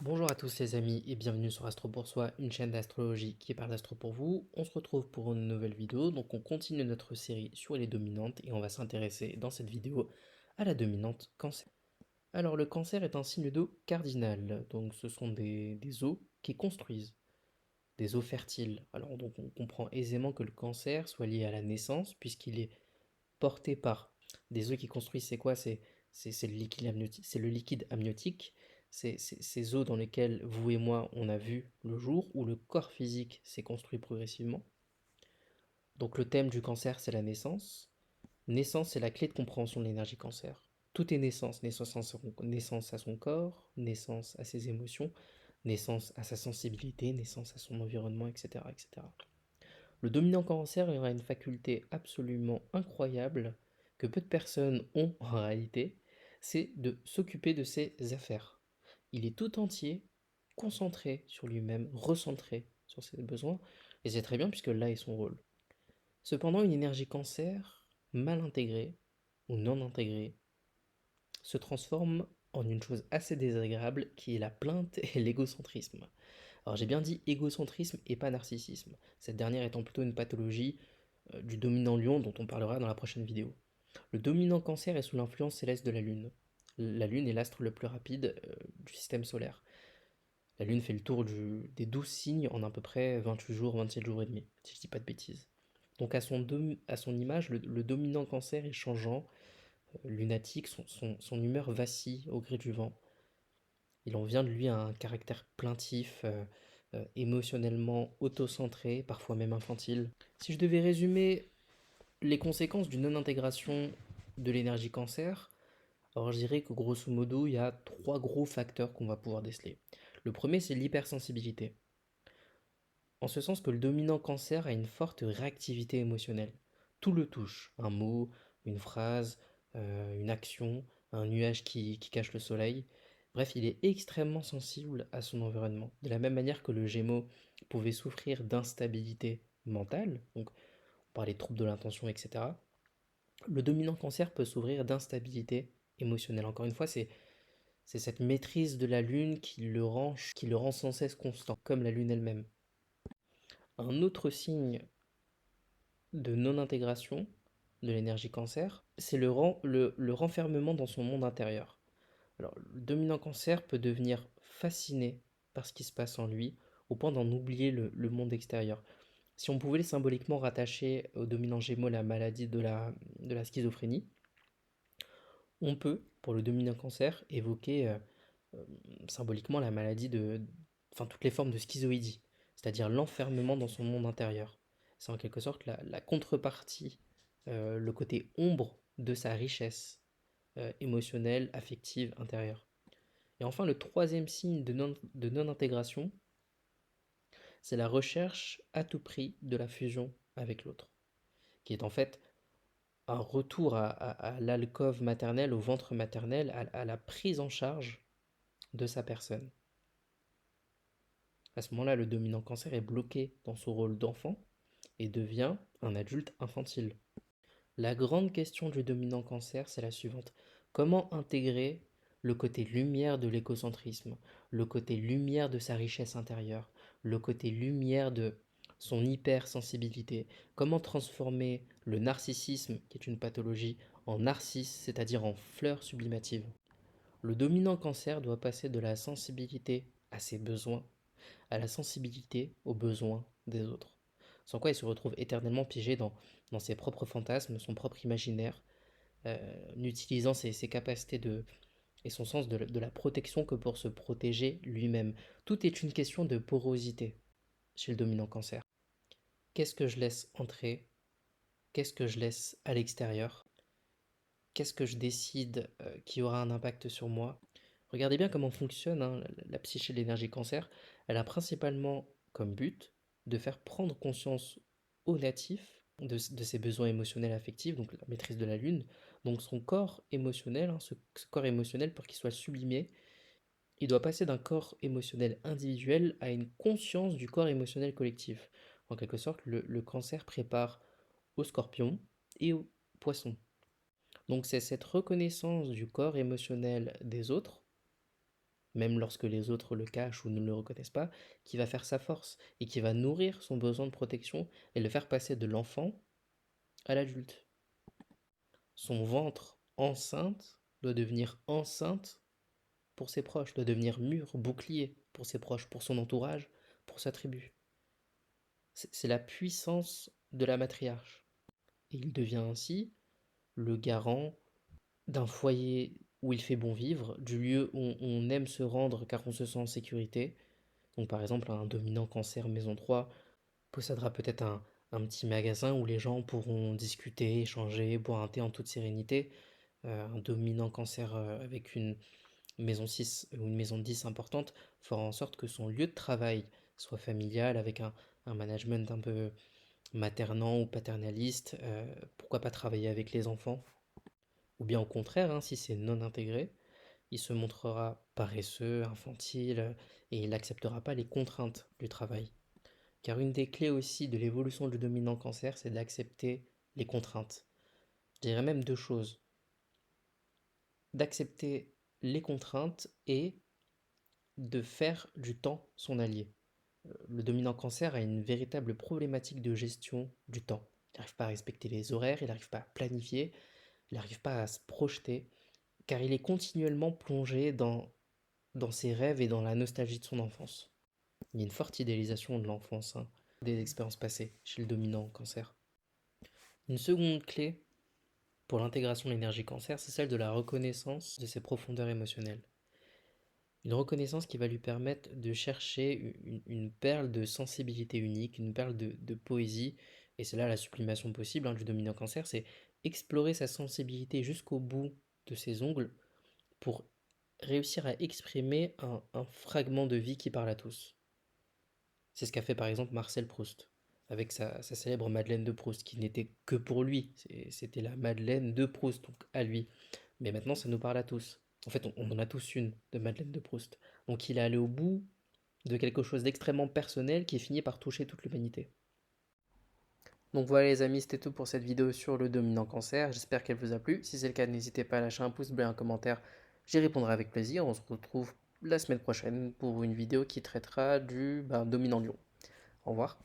Bonjour à tous les amis et bienvenue sur Astro pour Soi, une chaîne d'astrologie qui parle d'astro pour vous. On se retrouve pour une nouvelle vidéo, donc on continue notre série sur les dominantes et on va s'intéresser dans cette vidéo à la dominante Cancer. Alors le Cancer est un signe d'eau cardinal, donc ce sont des eaux qui construisent, des eaux fertiles. Alors donc on comprend aisément que le Cancer soit lié à la naissance puisqu'il est porté par des eaux qui construisent. C'est quoi? C'est le liquide amniotique, c'est ces eaux dans lesquelles vous et moi on a vu le jour, où le corps physique s'est construit progressivement. Donc le thème du cancer, c'est la naissance. Naissance, c'est la clé de compréhension de l'énergie cancer. Tout est naissance, naissance à son corps, naissance à ses émotions, naissance à sa sensibilité, naissance à son environnement, etc. etc. Le dominant cancer aura une faculté absolument incroyable que peu de personnes ont en réalité, c'est de s'occuper de ses affaires. Il est tout entier, concentré sur lui-même, recentré sur ses besoins, et c'est très bien puisque là est son rôle. Cependant, une énergie cancer, mal intégrée ou non intégrée, se transforme en une chose assez désagréable qui est la plainte et l'égocentrisme. Alors j'ai bien dit égocentrisme et pas narcissisme, cette dernière étant plutôt une pathologie du dominant lion dont on parlera dans la prochaine vidéo. Le dominant cancer est sous l'influence céleste de la Lune. La Lune est l'astre le plus rapide du système solaire. La Lune fait le tour des 12 signes en à peu près 28 jours, 27 jours et demi, si je dis pas de bêtises. Donc à son image, le dominant cancer est changeant, lunatique, son humeur vacille au gré du vent. Il en vient de lui un caractère plaintif, émotionnellement autocentré, parfois même infantile. Si je devais résumer les conséquences d'une non-intégration de l'énergie cancer, alors je dirais que grosso modo, il y a trois gros facteurs qu'on va pouvoir déceler. Le premier, c'est l'hypersensibilité. En ce sens que le dominant cancer a une forte réactivité émotionnelle. Tout le touche. Un mot, une phrase, une action, un nuage qui cache le soleil. Bref, il est extrêmement sensible à son environnement. De la même manière que le Gémeaux pouvait souffrir d'instabilité mentale, donc on parlait de troubles de l'intention, etc. Le dominant cancer peut souffrir d'instabilité émotionnelle. Encore une fois, c'est cette maîtrise de la Lune qui le rend sans cesse constant, comme la Lune elle-même. Un autre signe de non-intégration de l'énergie cancer, c'est le renfermement dans son monde intérieur. Alors, le dominant cancer peut devenir fasciné par ce qui se passe en lui, au point d'en oublier le monde extérieur. Si on pouvait symboliquement rattacher au dominant gémeaux la maladie de la schizophrénie, on peut, pour le dominant cancer, évoquer euh, symboliquement la maladie enfin toutes les formes de schizoïdie, c'est-à-dire l'enfermement dans son monde intérieur. C'est en quelque sorte la contrepartie, le côté ombre de sa richesse émotionnelle, affective, intérieure. Et enfin, le troisième signe de non-intégration, c'est la recherche à tout prix de la fusion avec l'autre, qui est en fait un retour à l'alcôve maternelle, au ventre maternel, à la prise en charge de sa personne. À ce moment-là, le dominant cancer est bloqué dans son rôle d'enfant et devient un adulte infantile. La grande question du dominant cancer, c'est la suivante. Comment intégrer le côté lumière de l'écocentrisme, le côté lumière de sa richesse intérieure, le côté lumière de son hypersensibilité? Comment transformer le narcissisme, qui est une pathologie, en narcisse, c'est-à-dire en fleur sublimative? Le dominant cancer doit passer de la sensibilité à ses besoins à la sensibilité aux besoins des autres. Sans quoi il se retrouve éternellement piégé dans ses propres fantasmes, son propre imaginaire, n'utilisant ses capacités et son sens de la protection que pour se protéger lui-même. Tout est une question de porosité chez le dominant cancer. Qu'est-ce que je laisse entrer? Qu'est-ce que je laisse à l'extérieur? Qu'est-ce que je décide qui aura un impact sur moi? Regardez bien comment fonctionne hein, la psyché de l'énergie cancer. Elle a principalement comme but de faire prendre conscience au natif de ses besoins émotionnels affectifs, donc la maîtrise de la lune, donc son corps émotionnel, hein, ce corps émotionnel pour qu'il soit sublimé, il doit passer d'un corps émotionnel individuel à une conscience du corps émotionnel collectif. En quelque sorte, le cancer prépare au scorpion et au poisson. Donc c'est cette reconnaissance du corps émotionnel des autres, même lorsque les autres le cachent ou ne le reconnaissent pas, qui va faire sa force et qui va nourrir son besoin de protection et le faire passer de l'enfant à l'adulte. Son ventre enceinte doit devenir enceinte pour ses proches, doit devenir mur, bouclier pour ses proches, pour son entourage, pour sa tribu. C'est la puissance de la matriarche. Et il devient ainsi le garant d'un foyer où il fait bon vivre, du lieu où on aime se rendre car on se sent en sécurité. Donc par exemple, un dominant cancer maison 3 possédera peut-être un petit magasin où les gens pourront discuter, échanger, boire un thé en toute sérénité. Un dominant cancer avec une maison 6 ou une maison 10 importante fera en sorte que son lieu de travail soit familial avec un management un peu maternant ou paternaliste. Pourquoi pas travailler avec les enfants? Ou bien au contraire, hein, si c'est non intégré, il se montrera paresseux, infantile, et il n'acceptera pas les contraintes du travail. Car une des clés aussi de l'évolution du dominant cancer, c'est d'accepter les contraintes. Je dirais même deux choses. D'accepter les contraintes et de faire du temps son allié. Le dominant cancer a une véritable problématique de gestion du temps. Il n'arrive pas à respecter les horaires, il n'arrive pas à planifier, il n'arrive pas à se projeter, car il est continuellement plongé dans ses rêves et dans la nostalgie de son enfance. Il y a une forte idéalisation de l'enfance, hein, des expériences passées chez le dominant cancer. Une seconde clé pour l'intégration de l'énergie cancer, c'est celle de la reconnaissance de ses profondeurs émotionnelles. Une reconnaissance qui va lui permettre de chercher une perle de sensibilité unique, une perle de poésie, et c'est là la sublimation possible, hein, du dominant cancer, c'est explorer sa sensibilité jusqu'au bout de ses ongles pour réussir à exprimer un fragment de vie qui parle à tous. C'est ce qu'a fait par exemple Marcel Proust, avec sa célèbre Madeleine de Proust, qui n'était que pour lui, c'était la Madeleine de Proust, donc à lui. Mais maintenant, ça nous parle à tous. En fait, on en a tous une de Madeleine de Proust. Donc il est allé au bout de quelque chose d'extrêmement personnel qui finit par toucher toute l'humanité. Donc voilà les amis, c'était tout pour cette vidéo sur le dominant cancer. J'espère qu'elle vous a plu. Si c'est le cas, n'hésitez pas à lâcher un pouce bleu et un commentaire. J'y répondrai avec plaisir. On se retrouve la semaine prochaine pour une vidéo qui traitera du dominant lion. Au revoir.